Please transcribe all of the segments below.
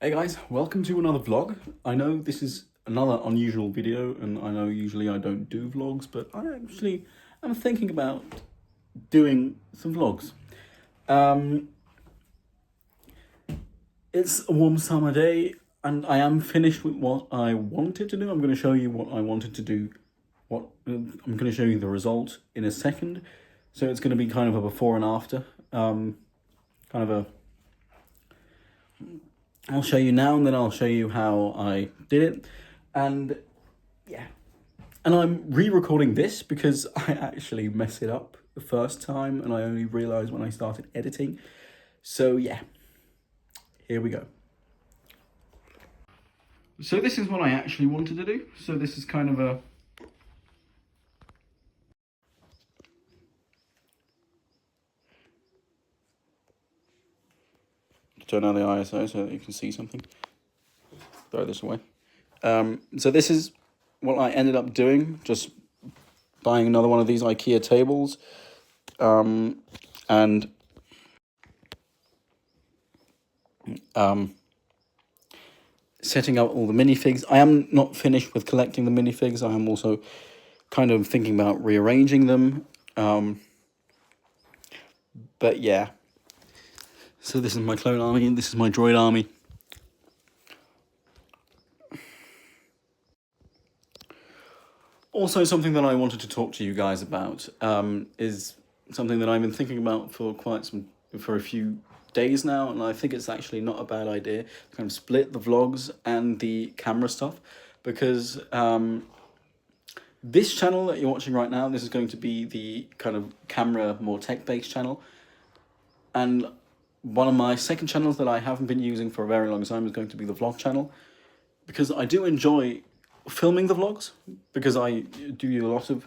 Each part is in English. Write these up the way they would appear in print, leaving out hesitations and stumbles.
Hey guys, welcome to another vlog. I know this is another unusual video and I know usually I don't do vlogs, but I'm thinking about doing some vlogs. It's a warm summer day and I am finished with what I wanted to do. I'm going to show you what I wanted to do. I'm going to show you the result in a second. So it's going to be kind of a before and after. I'll show you now and then I'll show you how I did it. And yeah. And I'm re-recording this because I actually messed it up the first time and I only realized when I started editing. So yeah, here we go. So this is what I actually wanted to do. So this is kind of a... Turn on the ISO so that you can see something. Throw this away. So this is what I ended up doing, just buying another one of these IKEA tables. And setting up all the minifigs. I am not finished with collecting the minifigs. I am also kind of thinking about rearranging them. But yeah. So this is my clone army and this is my droid army. Also, something that I wanted to talk to you guys about is something that I've been thinking about for a few days now, and I think it's actually not a bad idea to kind of split the vlogs and the camera stuff, because this channel that you're watching right now, this is going to be the kind of camera, more tech-based channel, and one of my second channels that I haven't been using for a very long time is going to be the vlog channel, because I do enjoy filming the vlogs, because I do a lot of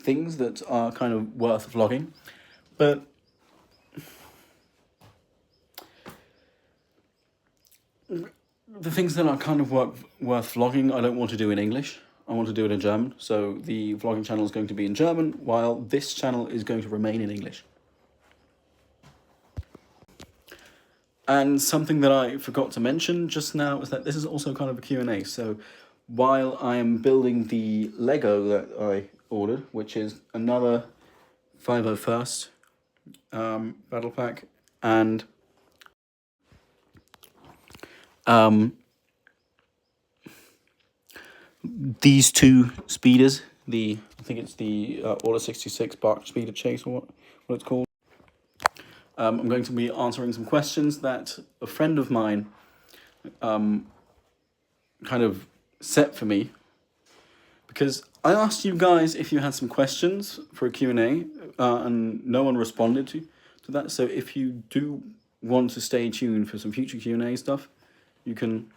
things that are kind of worth vlogging, but the things that are kind of worth vlogging, I don't want to do in English. I want to do it in German. So the vlogging channel is going to be in German, while this channel is going to remain in English. And something that I forgot to mention just now is that this is also kind of a Q&A. So while I am building the Lego that I ordered, which is another 501st battle pack, and these two speeders, I think it's the Order 66 Bark Speeder Chase, or what it's called. I'm going to be answering some questions that a friend of mine kind of set for me, because I asked you guys if you had some questions for a Q&A, and no one responded to that. So if you do want to stay tuned for some future Q&A stuff, you can...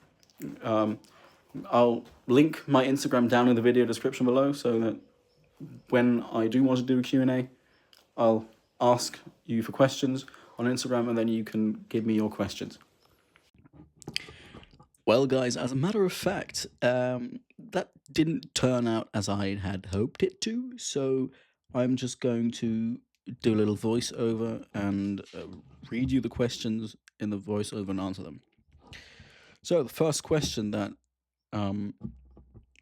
I'll link my Instagram down in the video description below, so that when I do want to do a Q&A, I'll ask you for questions on Instagram, and then you can give me your questions. Well, guys, as a matter of fact, that didn't turn out as I had hoped it to, so I'm just going to do a little voiceover and read you the questions in the voiceover and answer them. So the first question that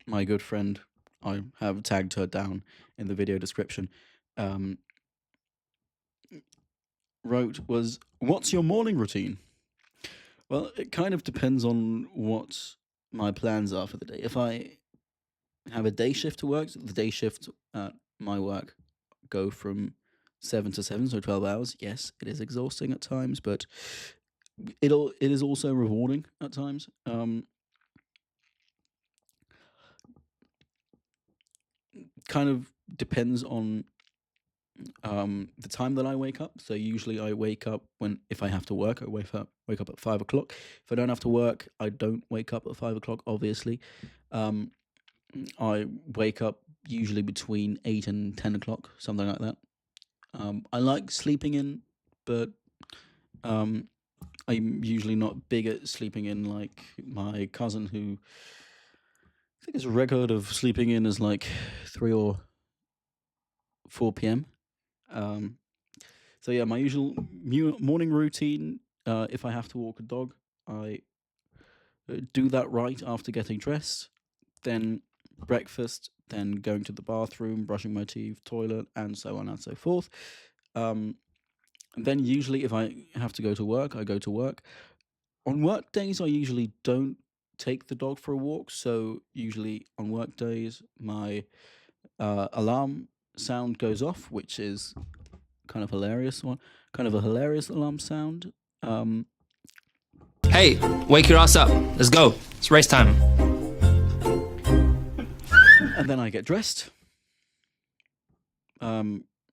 my good friend, I have tagged her down in the video description, wrote was, "What's your morning routine?" Well, it kind of depends on what my plans are for the day. If I have a day shift to work, the day shift at my work go from 7 to 7, so 12 hours. Yes, it is exhausting at times, but it is also rewarding at times. Kind of depends on the time that I wake up. So usually I wake up if I have to work, I wake up at 5 o'clock. If I don't have to work, I don't wake up at 5 o'clock, obviously. I wake up usually between 8 and 10 o'clock, something like that. I like sleeping in, but I'm usually not big at sleeping in like my cousin, who I think his record of sleeping in is like 3 or 4 p.m. So yeah, my usual morning routine, if I have to walk a dog, I do that right after getting dressed, then breakfast, then going to the bathroom, brushing my teeth, toilet, and so on and so forth. Then usually if I have to go to work, I go to work. On work days, I usually don't take the dog for a walk. So usually on work days, my alarm sound goes off, which is kind of kind of a hilarious alarm sound. Hey, wake your ass up. Let's go. It's race time. And then I get dressed,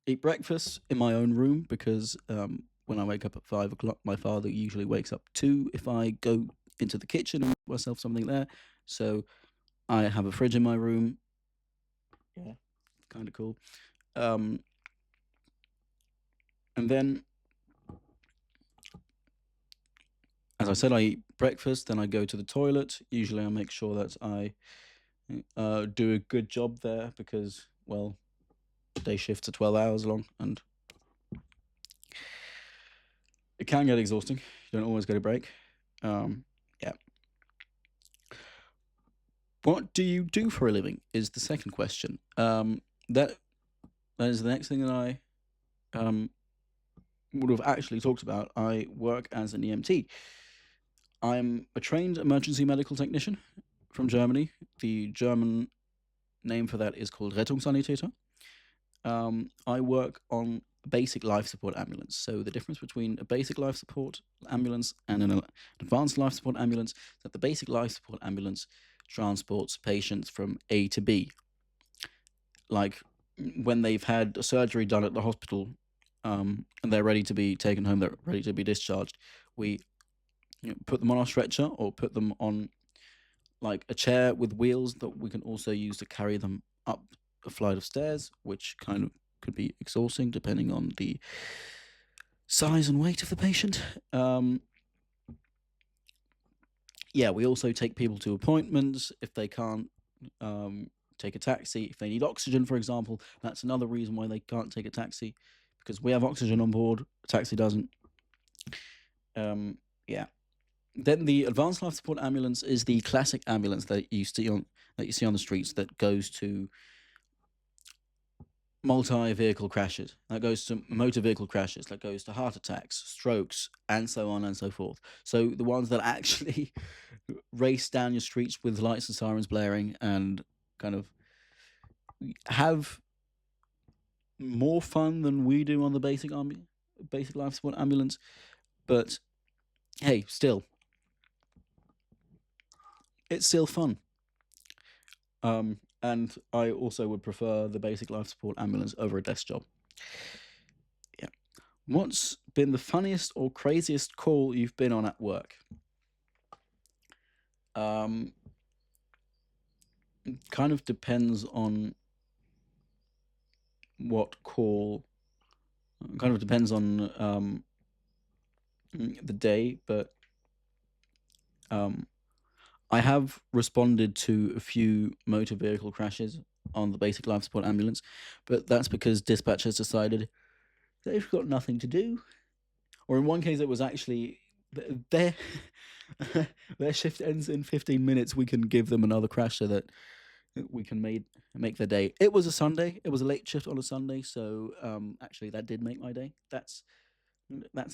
eat breakfast in my own room because when I wake up at 5 o'clock, my father usually wakes up too if I go into the kitchen and make myself something there. So I have a fridge in my room. Yeah, kind of cool. And then, as I said, I eat breakfast, then I go to the toilet. Usually I make sure that I do a good job there because, well, day shifts are 12 hours long and it can get exhausting. You don't always get a break. Yeah. What do you do for a living is the second question. That is the next thing that I would have actually talked about. I work as an EMT. I'm a trained emergency medical technician from Germany. The German name for that is called Rettungssanitäter. I work on a basic life support ambulance. So the difference between a basic life support ambulance and an advanced life support ambulance is that the basic life support ambulance transports patients from A to B. Like when they've had a surgery done at the hospital and they're ready to be taken home, they're ready to be discharged, we put them on our stretcher or put them on like a chair with wheels that we can also use to carry them up a flight of stairs, which kind of could be exhausting depending on the size and weight of the patient. Yeah, we also take people to appointments if they can't take a taxi. If they need oxygen, for example, that's another reason why they can't take a taxi, because we have oxygen on board, a taxi doesn't. Yeah. Then the advanced life support ambulance is the classic ambulance that you see on the streets that goes to multi-vehicle crashes, that goes to motor vehicle crashes, that goes to heart attacks, strokes, and so on and so forth. So the ones that actually race down your streets with lights and sirens blaring and kind of have more fun than we do on the basic life support ambulance. But hey, still, it's still fun. And I also would prefer the basic life support ambulance over a desk job. Yeah. What's been the funniest or craziest call you've been on at work? Kind of depends on what call. Kind of depends on the day, but I have responded to a few motor vehicle crashes on the basic life support ambulance, but that's because dispatch has decided they've got nothing to do. Or in one case, it was actually their their shift ends in 15 minutes. We can give them another crash so that we can make their day. It was a Sunday. It was a late shift on a Sunday, so actually that did make my day. That's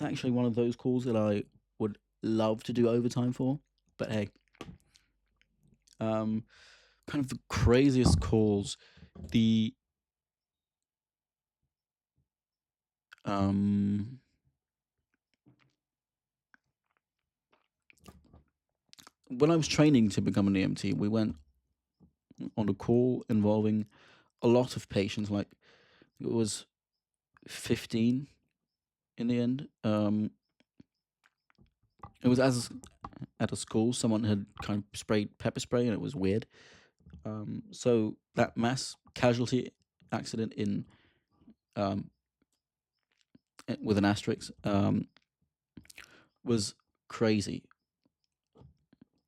actually one of those calls that I would love to do overtime for. But hey, kind of the craziest calls, the when I was training to become an EMT, we went on a call involving a lot of patients. Like it was 15 in the end. It was at a school. Someone had kind of sprayed pepper spray, and it was weird. So that mass casualty accident in with an asterisk was crazy.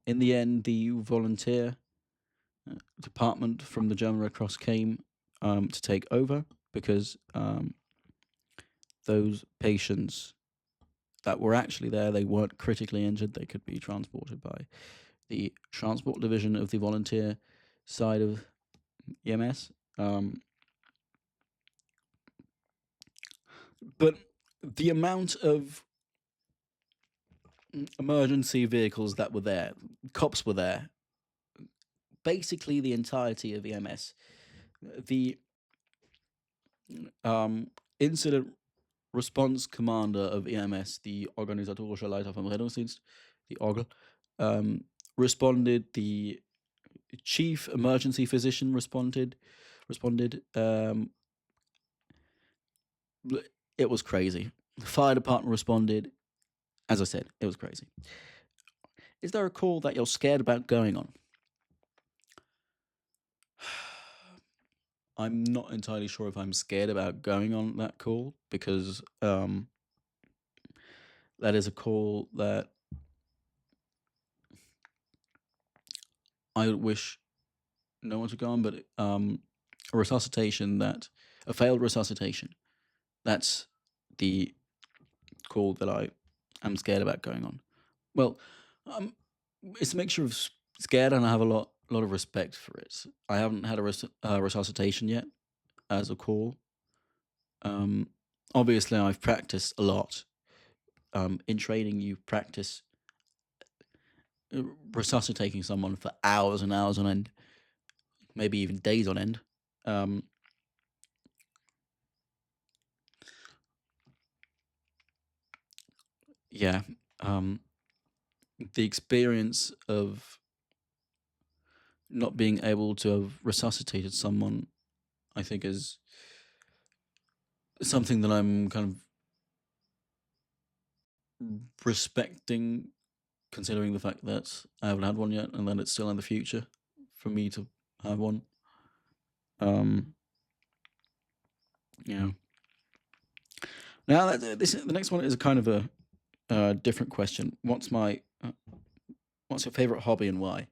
In the end, the volunteer department from the German Red Cross came to take over because those patients that were actually there, they weren't critically injured. They could be transported by the transport division of the volunteer side of EMS. But the amount of emergency vehicles that were there, cops were there, basically the entirety of EMS. The incident response commander of EMS, the Organisatorische Leiter vom Rettungsdienst, the OGL, responded. The chief emergency physician responded. It was crazy. The fire department responded. As I said, it was crazy. Is there a call that you're scared about going on? I'm not entirely sure if I'm scared about going on that call, because that is a call that I wish no one to go on, but a failed resuscitation, that's the call that I am scared about going on. Well, it's a mixture of scared, and I have a lot of respect for it. I haven't had a resuscitation yet as a call. Obviously, I've practiced a lot. In training, you practice resuscitating someone for hours and hours on end, maybe even days on end. Yeah. The experience of not being able to have resuscitated someone, I think, is something that I'm kind of respecting, considering the fact that I haven't had one yet, and that it's still in the future for me to have one. Yeah. Now, the next one is a kind of a different question. What's your favorite hobby and why?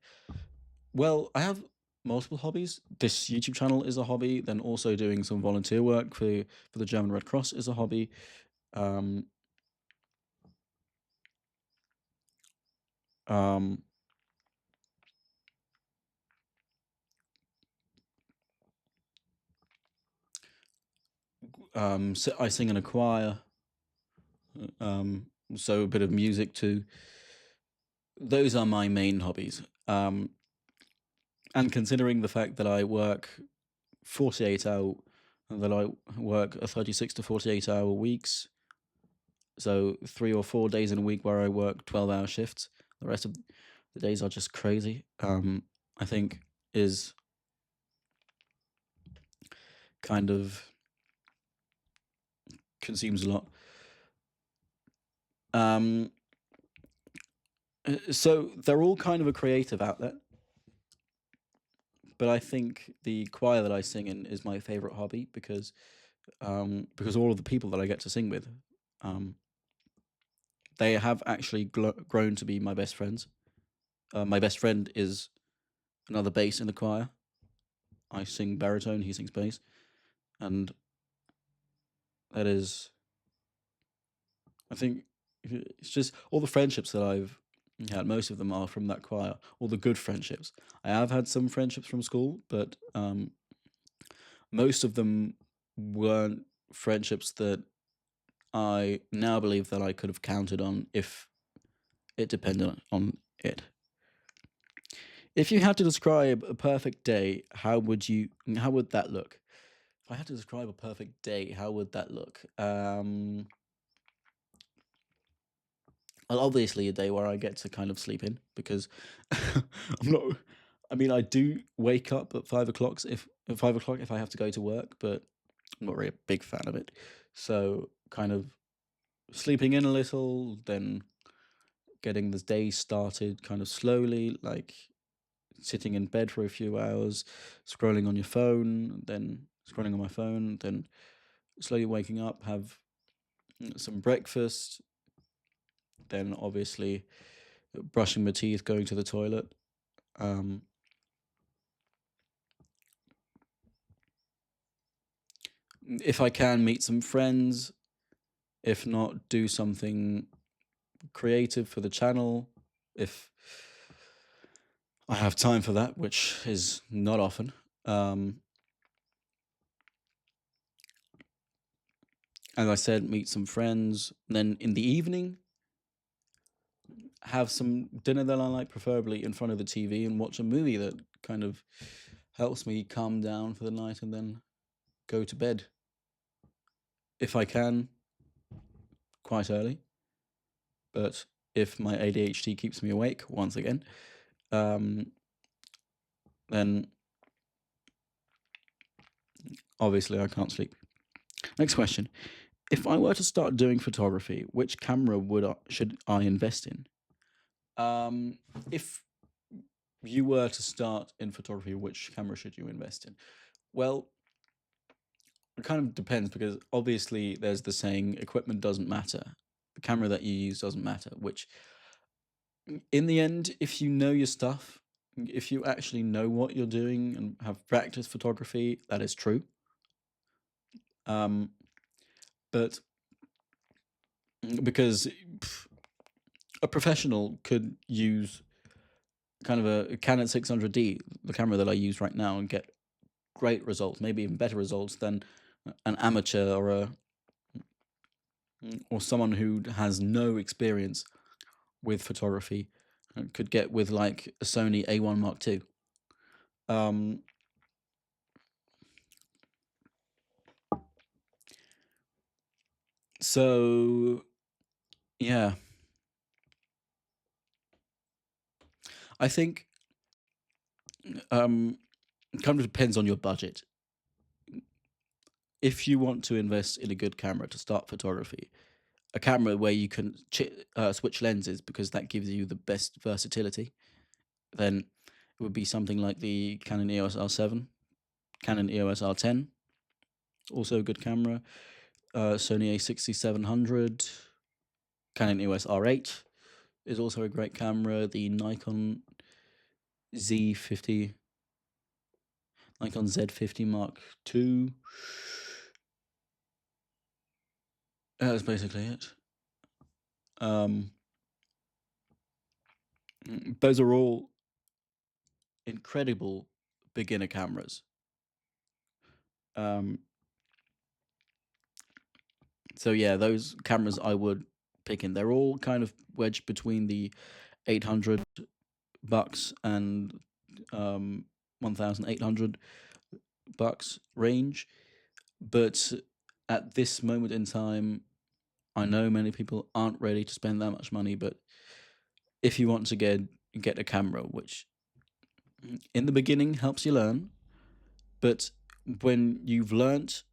Well, I have multiple hobbies. This YouTube channel is a hobby. Then also doing some volunteer work for the German Red Cross is a hobby. So I sing in a choir. So a bit of music too. Those are my main hobbies. And considering the fact that I work 36 to 48 hour weeks, so 3 or 4 days in a week where I work 12-hour shifts, the rest of the days are just crazy, I think is kind of consumes a lot. So they're all kind of a creative outlet, but I think the choir that I sing in is my favorite hobby because all of the people that I get to sing with, they have actually grown to be my best friends. My best friend is another bass in the choir. I sing baritone, he sings bass, and that is, I think, it's just all the friendships that I've had. Most of them are from that choir. All the good friendships. I have had some friendships from school, but most of them weren't friendships that I now believe that I could have counted on if it depended on it. If you had to describe a perfect day, how would that look? If I had to describe a perfect day, how would that look? Well, obviously a day where I get to kind of sleep in, because I do wake up at 5 o'clock if I have to go to work, but I'm not really a big fan of it. So kind of sleeping in a little, then getting the day started kind of slowly, like sitting in bed for a few hours, scrolling on your phone, then scrolling on my phone, then slowly waking up, have some breakfast, then obviously brushing my teeth, going to the toilet. If I can, meet some friends. If not, do something creative for the channel. If I have time for that, which is not often. As I said, meet some friends. Then in the evening, have some dinner that I like, preferably in front of the TV, and watch a movie that kind of helps me calm down for the night, and then go to bed. If I can, quite early. But if my ADHD keeps me awake, once again, then obviously I can't sleep. Next question. If I were to start doing photography, which camera should I invest in? If you were to start in photography, which camera should you invest in? Well, it kind of depends, because obviously there's the saying, equipment doesn't matter. The camera that you use doesn't matter, which in the end, if you know your stuff, if you actually know what you're doing and have practiced photography, that is true. But because a professional could use kind of a Canon 600D, the camera that I use right now, and get great results, maybe even better results than an amateur or someone who has no experience with photography could get with like a Sony A1 Mark II. So yeah, I think kind of depends on your budget. If you want to invest in a good camera to start photography, a camera where you can switch lenses, because that gives you the best versatility, then it would be something like the Canon EOS R7, Canon EOS R10, also a good camera, Sony A6700, Canon EOS R8 is also a great camera, the Nikon Z50, Nikon Z50 Mark II. That's basically it. Those are all incredible beginner cameras. So yeah, those cameras I would pick in. They're all kind of wedged between the $800 and 1,800 bucks range, but at this moment in time, I know many people aren't ready to spend that much money. But if you want to get a camera, which in the beginning helps you learn, but when you've learnt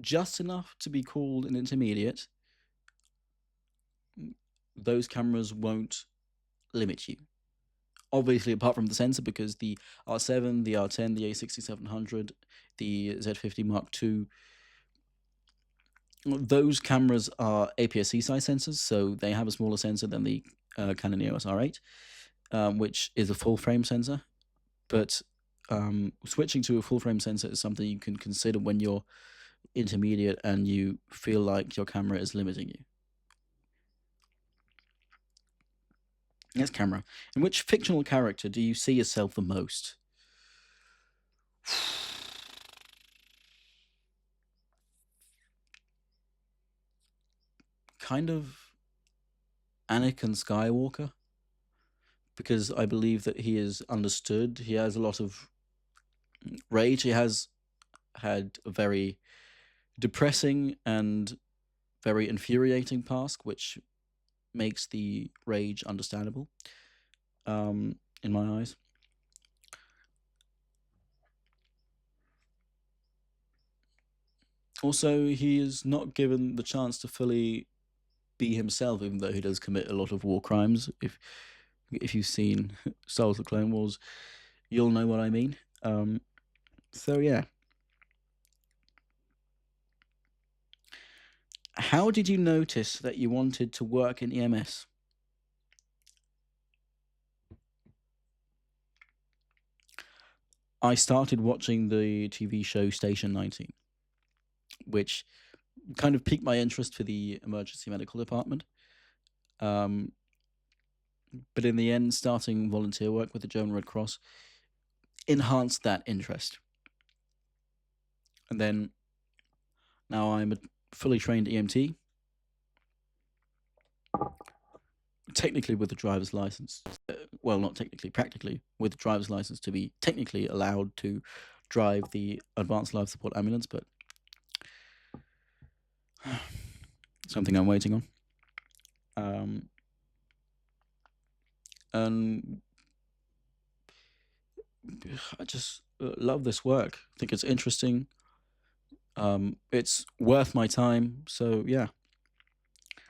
just enough to be called an intermediate, those cameras won't limit you. Obviously, apart from the sensor, because the R7, the R10, the A6700, the Z50 Mark II, those cameras are APS-C size sensors, so they have a smaller sensor than the Canon EOS R8, which is a full-frame sensor. But switching to a full-frame sensor is something you can consider when you're intermediate and you feel like your camera is limiting you. Next camera. In which fictional character do you see yourself the most? Kind of Anakin Skywalker, because I believe that he is understood. He has a lot of rage. He has had a very depressing and very infuriating past, which makes the rage understandable, in my eyes. Also, he is not given the chance to fully be himself, even though he does commit a lot of war crimes. If you've seen Star Wars: The Clone Wars, you'll know what I mean. So yeah. How did you notice that you wanted to work in EMS? I started watching the TV show Station 19, which kind of piqued my interest for the emergency medical department. But in the end, starting volunteer work with the German Red Cross enhanced that interest. And then now I'm a fully trained EMT, technically with a driver's license. Well, not technically, practically with a driver's license to be technically allowed to drive the advanced life support ambulance, but something I'm waiting on. And I just love this work. I think it's interesting. It's worth my time. So yeah.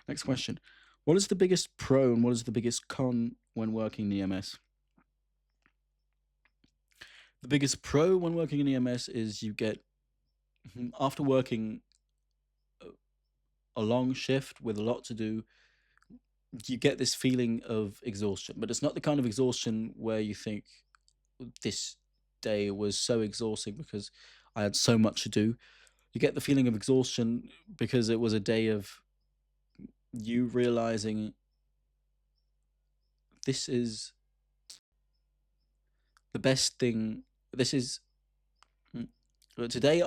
Next question. What is the biggest pro and what is the biggest con when working in EMS? The biggest pro when working in EMS is you get, after working a long shift with a lot to do, you get this feeling of exhaustion. But it's not the kind of exhaustion where you think, this day was so exhausting because I had so much to do. You get the feeling of exhaustion because it was a day of you realizing this is the best thing. This is today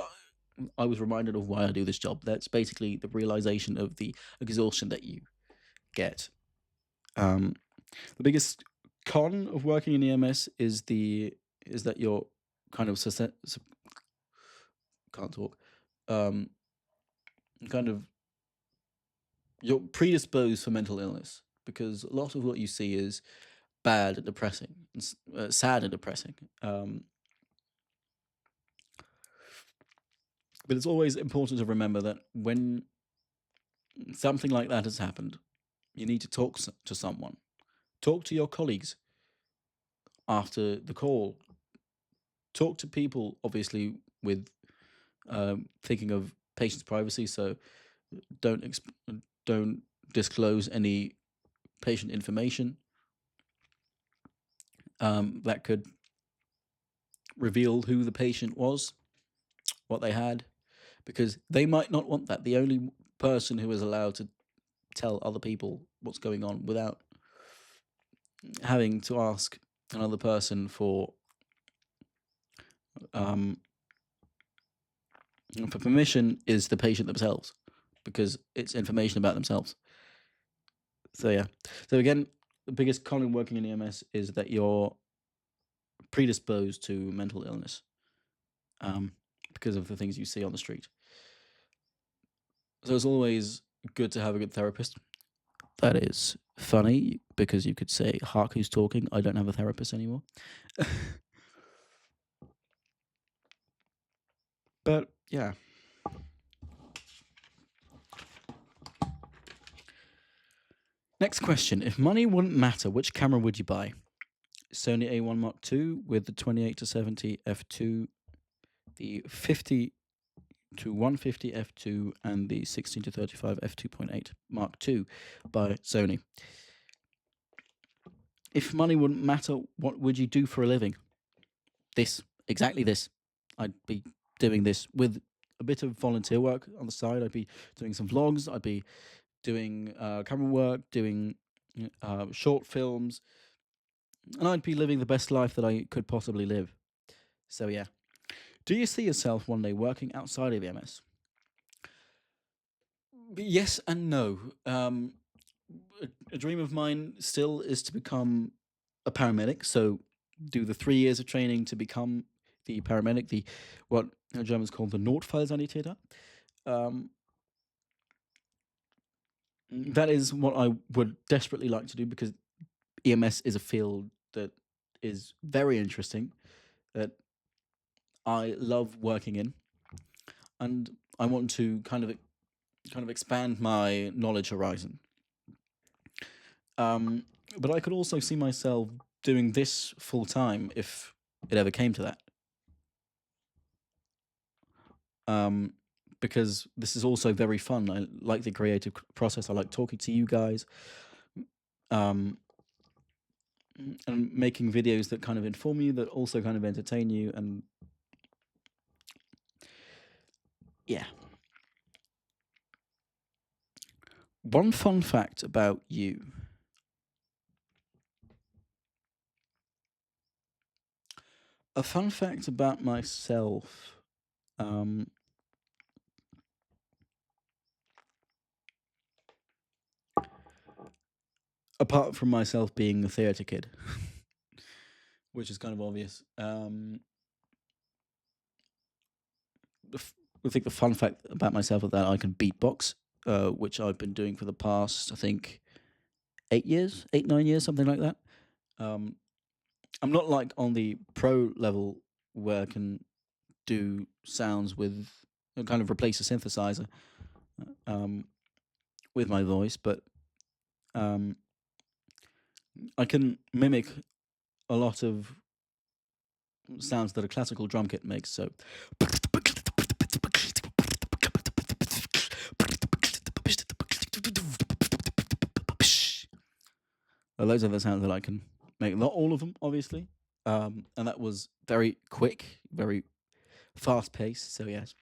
I was reminded of why I do this job. That's basically the realization of the exhaustion that you get. The biggest con of working in EMS is that you're kind of can't talk. Kind of you're predisposed for mental illness because a lot of what you see is bad and depressing, sad and depressing. But it's always important to remember that when something like that has happened, you need to talk to someone. Talk to your colleagues after the call. Talk to people, obviously, with thinking of patient's privacy. So don't disclose any patient information that could reveal who the patient was, what they had, because they might not want that. The only person who is allowed to tell other people what's going on without having to ask another person for permission is the patient themselves, because it's information about themselves. So yeah. So again, the biggest con in working in EMS is that you're predisposed to mental illness because of the things you see on the street. So it's always good to have a good therapist. That is funny because you could say, hark who's talking, I don't have a therapist anymore. But yeah. Next question. If money wouldn't matter, which camera would you buy? Sony A1 Mark II with the 28-70 f2, the 50 to 150 f2, and the 16-35 f2.8 Mark II by Sony. If money wouldn't matter, what would you do for a living? This. Exactly this. I'd be doing this with a bit of volunteer work on the side. I'd be doing some vlogs. I'd be doing camera work, doing short films, and I'd be living the best life that I could possibly live. So yeah. Do you see yourself one day working outside of EMS? Yes and no. A dream of mine still is to become a paramedic. So do the 3 years of training to become the paramedic, the what Germans call the Notfallsanitäter. That is what I would desperately like to do, because EMS is a field that is very interesting, that I love working in, and I want to kind of expand my knowledge horizon. But I could also see myself doing this full time if it ever came to that. Because this is also very fun. I like the creative process. I like talking to you guys, and making videos that kind of inform you, that also kind of entertain you, and yeah. One fun fact about you. A fun fact about myself. Apart from myself being a theatre kid, which is kind of obvious, I think the fun fact about myself is that I can beatbox, which I've been doing for the past, I think, 8 years, 9 years, something like that. I'm not like on the pro level where I can do sounds with, kind of replace a synthesizer with my voice, but I can mimic a lot of sounds that a classical drum kit makes. So those are the sounds that I can make. Not all of them, obviously, and that was very quick, very fast paced. So yes.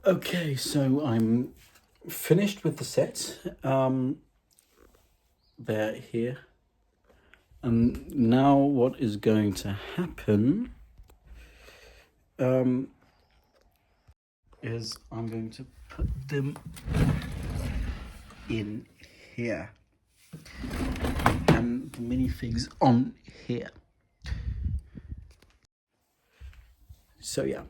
Okay, so I'm finished with the set. They're here. And now what is going to happen is I'm going to put them in here. And the minifigs on here. So yeah.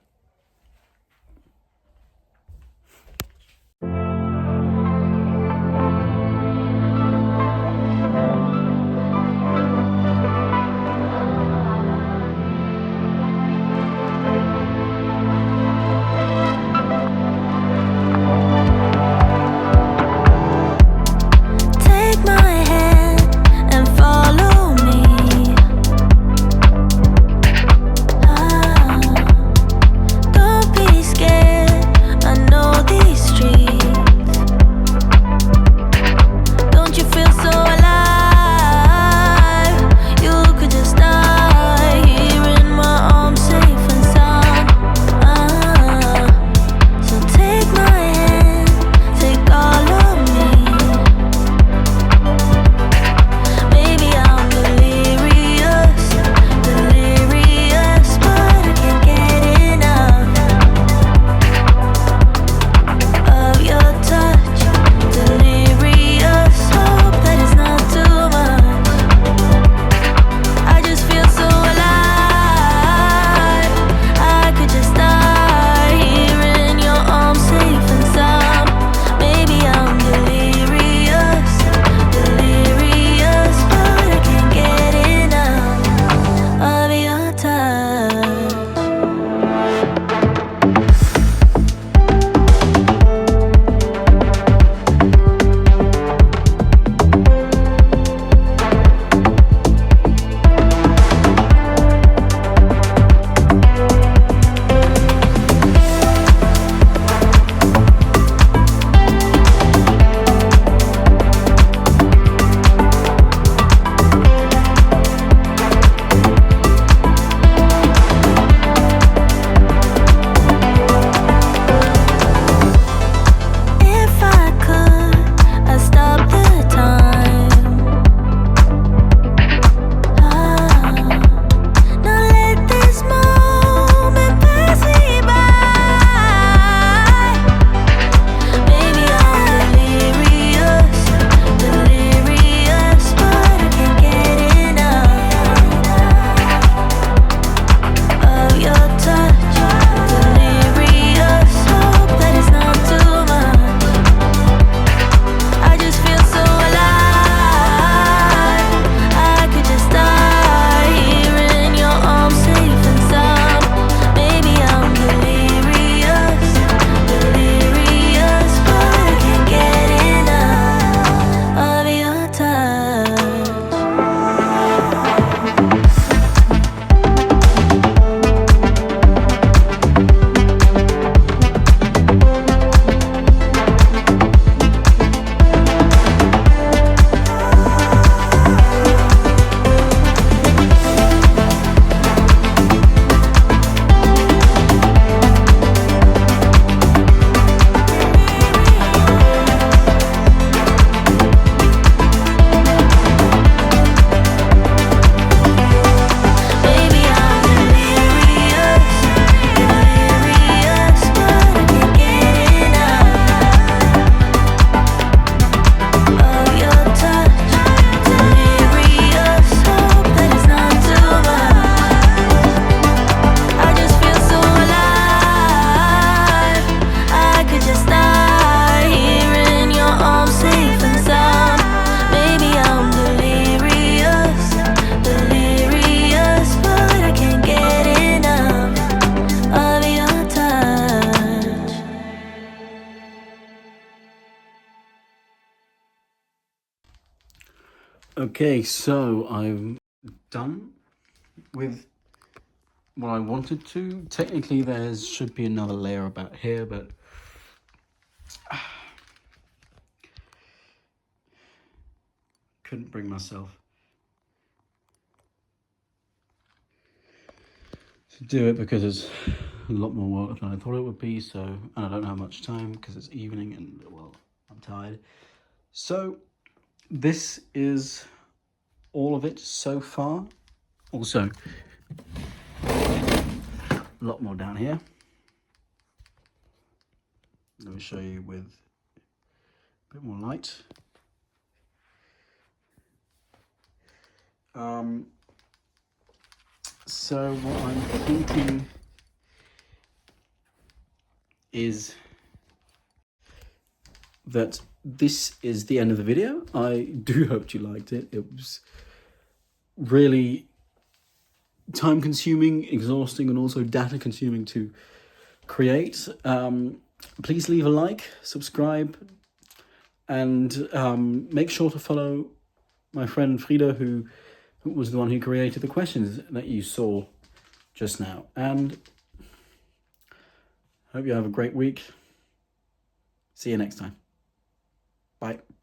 Okay, so I'm done with what I wanted to. Technically, there should be another layer about here, but couldn't bring myself to do it because it's a lot more work than I thought it would be. So, and I don't have much time because it's evening and, well, I'm tired. So this is all of it so far. Also, a lot more down here. Let me show you with a bit more light. So what I'm thinking is that this is the end of the video. I do hope you liked it. It was really time consuming, exhausting, and also data consuming to create. Please leave a like, subscribe, and make sure to follow my friend Frida, who was the one who created the questions that you saw just now. And hope you have a great week. See you next time. Bye.